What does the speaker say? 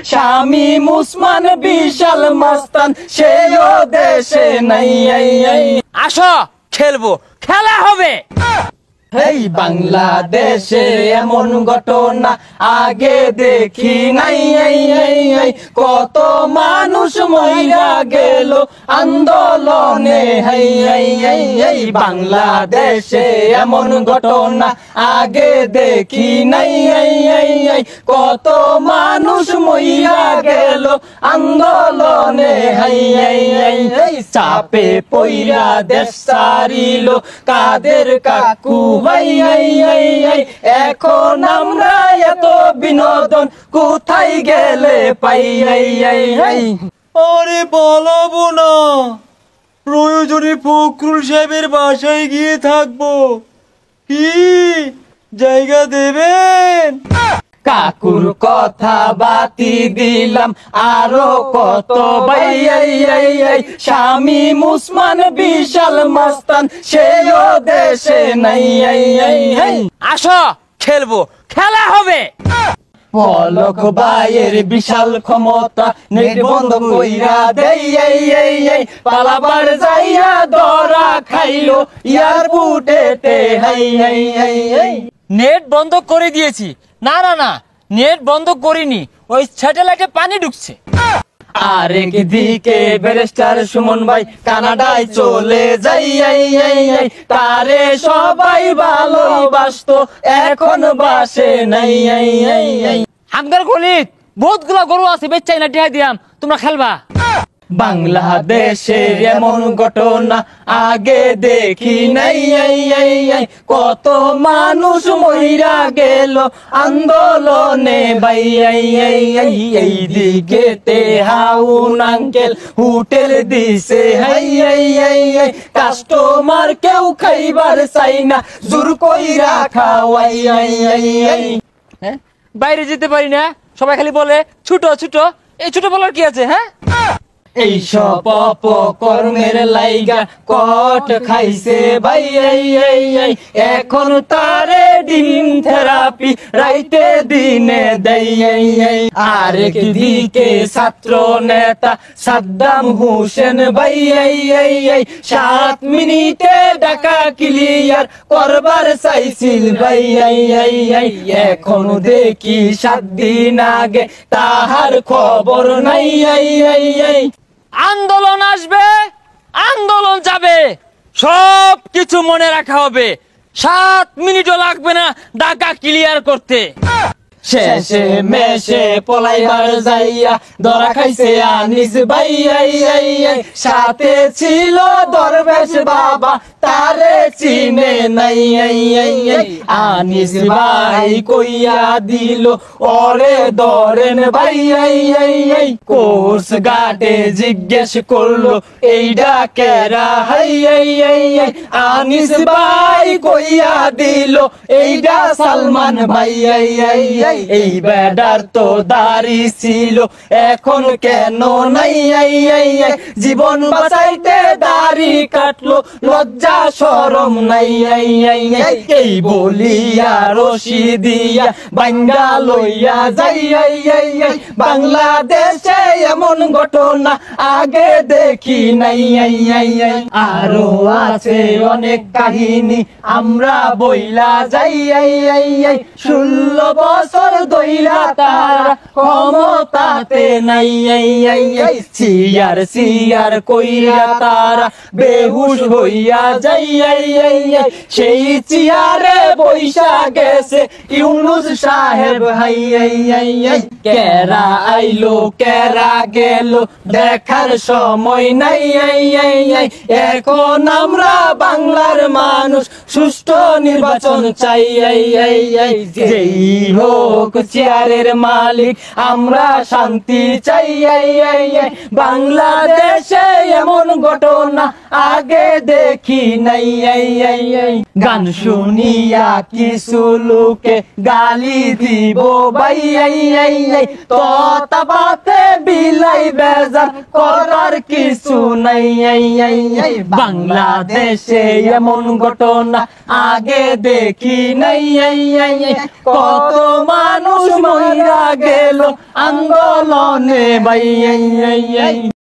শামীম উসমান বিশাল মাস্তান সেও দেশে নাই। আসো খেলবো, খেলা হবে। এই বাংলাদেশে এমন ঘটনা আগে দেখি নাই। কত মানুষ মইরা গেল আন্দোলনে। এই বাংলাদেশে এমন ঘটনা আগে দেখি নাই। কত মানুষ মইরা গেল আন্দোলনে। চাপে পইরা দেশ সারিল কাদের কাকু। এখন আমরা এত বিনোদন কোথায় গেলে পাই। আরে পালাবো না, প্রয়োজনে ফখরুল সাহেবের বাসায় গিয়ে থাকবো। কি জায়গা দেবেন? কাকুর কথা বাতি দিলাম আরো কত ভাই। শামীম উসমান বিশাল মাস্তান সেও দেশে নাই। আসো খেলবো, খেলা হবে। পলক ভাইয়ের বিশাল ক্ষমতা নেট বন্ধ কইরা দেই। পালাবার যাইয়া ধরা খাইলো এয়ারপোর্টেতে। নেট বন্ধ করে দিয়েছি। না না না, নেট বন্ধ করিনি, ওই স্যাটেলাইটে পানি ঢুকছে। আরেক দিকে ব্যারিস্টার সুমন ভাই কানাডায় চলে যাই। তারে সবাই ভালোবাসতো এখন বাসে নাই। আমগার গলিত বহুত গুলা গরু আছে, বেচাই না টিহা দিয়াম, তোমরা খেলবা। বাংলাদেশের এমন ঘটনা আগে দেখি নাই। কত মানুষ মইরা গেল আন্দোলনে ভাই। এই দিকে হাউন আঙ্কেল হোটেল দিছে। কাস্টমার কেউ খাইবার চাই না, জোর কইরা খাওয়াই। বাইরে যেতে পারি না, সবাই খালি বলে ছোট ছোট। এই ছোট বলার কি আছে? হ্যাঁ, এই সব অপকর্মের লাইগা কট খাইছে ভাই। এখন তারে ডিম থেরাপি রাইতে দিনে দেয়। আরেক দিকে ছাত্র নেতা সাদ্দাম হোসেন ভাই 7 মিনিটে ঢাকা ক্লিয়ার করবার চাইছিল ভাই। এখন দেখি 7 দিন আগে তাহার খবর নাই। আন্দোলন আসবে, আন্দোলন যাবে, সব কিছু মনে রাখা হবে। 7 মিনিটও লাগবে না ঢাকা ক্লিয়ার করতে। শেষে মেশে পলাইবার যাইয়া ধরা খাইছে আনিস ভাই। সাথে ছিল দরবেশ বাবা, তারে চিনে নাই। আনিস ভাই কইয়া দিল ওরে ধরেন ভাই। কোর্স গাটে জিজ্ঞেস করলো এইডা কেরা। আনিস ভাই কইয়া দিল এইডা সালমান ভাই। এই বেডার তো দাড়ি ছিল এখন কেন নাই। জীবন বাঁচাইতে দাড়ি কাটলো, লজ্জা শরম নাই। এই বলিয়া রশি দিয়া বাঙ্গা লইয়া যাই। বাংলাদেশে এমন ঘটনা আগে দেখি নাই। আরো আছে অনেক কাহিনী আমরা বইলা যাই। 16 বছর দইলা তারা ক্ষমতাতে নাই। সিয়ার কইরা তারা বেহুশ হইয়া যাই। সেই চেয়ারে বৈশা গেছে ইউনুস সাহেব। কেরা আইলো কেরা গেল দেখার সময় নাই। এখন আমরা বাংলার মানুষ সুষ্ঠু নির্বাচন চাই। যেই হোক চেয়ারের মালিক আমরা শান্তি চাই। বাংলাদেশে এমন ঘটনা আগে দেখি নাই। গান শুনিয়া কিছু লোকে গালি দিব ভাই। ততাবাতে বিলাই বেজার করার কিছু নাই। বাংলাদেশে এমন ঘটনা আগে দেখি নাই। কত মানুষ মইরা গেল আন্দোলনে ভাই